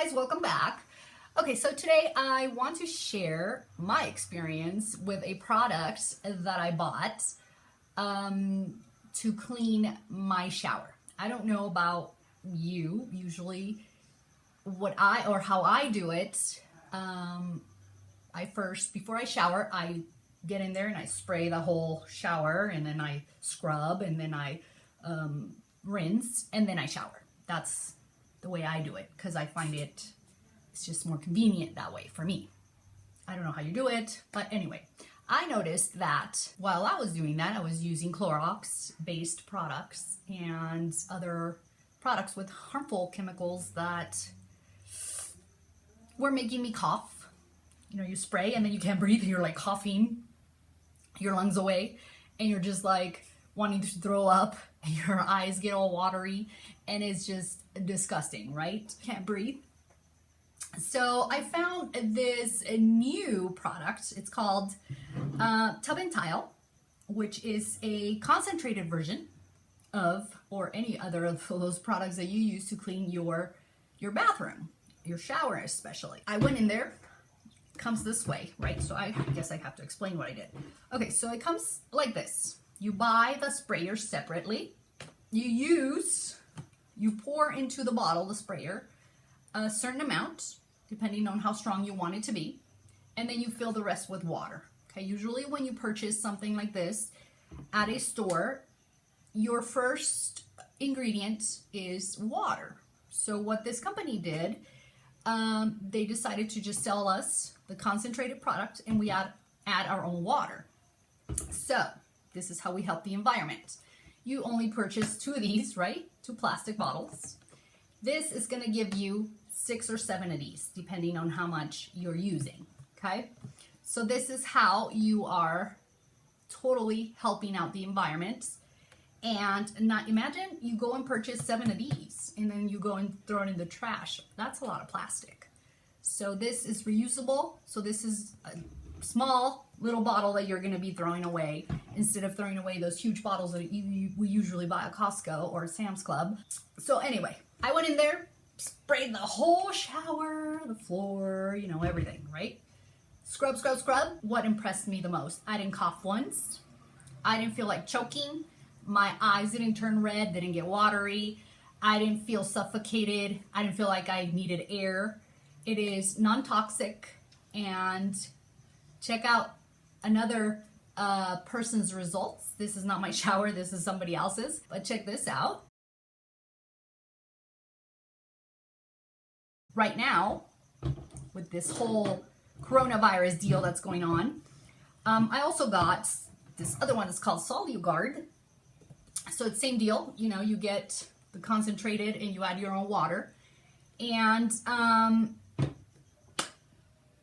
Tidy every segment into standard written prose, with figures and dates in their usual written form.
guys, welcome back. Okay, so today I want to share my experience with a product that I bought to clean my shower. I don't know about you. Usually how I do it, before I shower, I get in there and I spray the whole shower, and then I scrub, and then I rinse, and then I shower. That's the way I do it because I find it's just more convenient that way for me. I don't know how you do it, but anyway, I noticed that while I was doing that, I was using Clorox based products and other products with harmful chemicals that were making me cough. You know, you spray and then you can't breathe and you're like coughing your lungs away, and you're just like wanting to throw up, and your eyes get all watery, and it's just disgusting, right? Can't breathe. So I found this new product. It's called Tub and Tile, which is a concentrated version of, or any other of those products that you use to clean your bathroom, your shower especially. I went in there. Comes this way, right? So I guess I have to explain what I did. Okay, so it comes like this. You buy the sprayer separately. You pour into the bottle, the sprayer, a certain amount, depending on how strong you want it to be, and then you fill the rest with water. Okay, usually when you purchase something like this at a store, your first ingredient is water. So what this company did, they decided to just sell us the concentrated product, and we add our own water. So this is how we help the environment. You only purchase 2 of these, right? 2 plastic bottles. This is going to give you 6 or 7 of these, depending on how much you're using. Okay, so this is how you are totally helping out the environment. And not imagine you go and purchase 7 of these and then you go and throw it in the trash. That's a lot of plastic. So this is reusable. So this is a small little bottle that you're going to be throwing away instead of throwing away those huge bottles that we usually buy at Costco or Sam's Club. So anyway, I went in there, sprayed the whole shower, the floor, you know, everything, right? Scrub, scrub, scrub. What impressed me the most? I didn't cough once. I didn't feel like choking. My eyes didn't turn red, didn't get watery. I didn't feel suffocated. I didn't feel like I needed air. It is non-toxic. And check out another person's results. This is not my shower, this is somebody else's. But check this out. Right now, with this whole coronavirus deal that's going on, I also got this other one that's called SoluGuard. So it's same deal, you know, you get the concentrated and you add your own water. And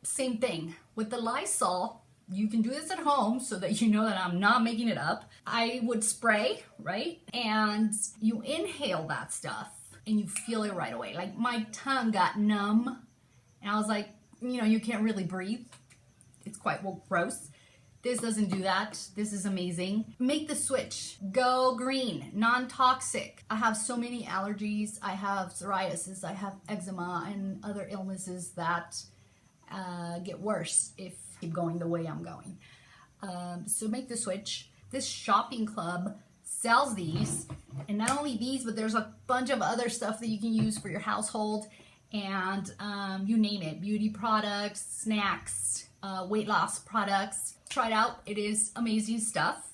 same thing with the Lysol. You can do this at home so that you know that I'm not making it up. I would spray, right? And you inhale that stuff and you feel it right away. Like my tongue got numb and I was like, you know, you can't really breathe. It's quite gross. This doesn't do that. This is amazing. Make the switch. Go green, non-toxic. I have so many allergies. I have psoriasis, I have eczema and other illnesses that get worse if I keep going the way I'm going. So make the switch. This shopping club sells these, and not only these, but there's a bunch of other stuff that you can use for your household, and you name it, beauty products, snacks, weight loss products. Try it out. It is amazing stuff.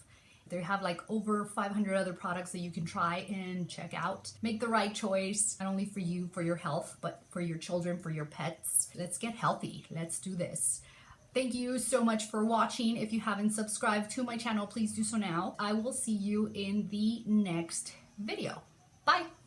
They have like over 500 other products that you can try and check out. Make the right choice, not only for you, for your health, but for your children, for your pets. Let's get healthy. Let's do this. Thank you so much for watching. If you haven't subscribed to my channel, please do so now. I will see you in the next video. Bye.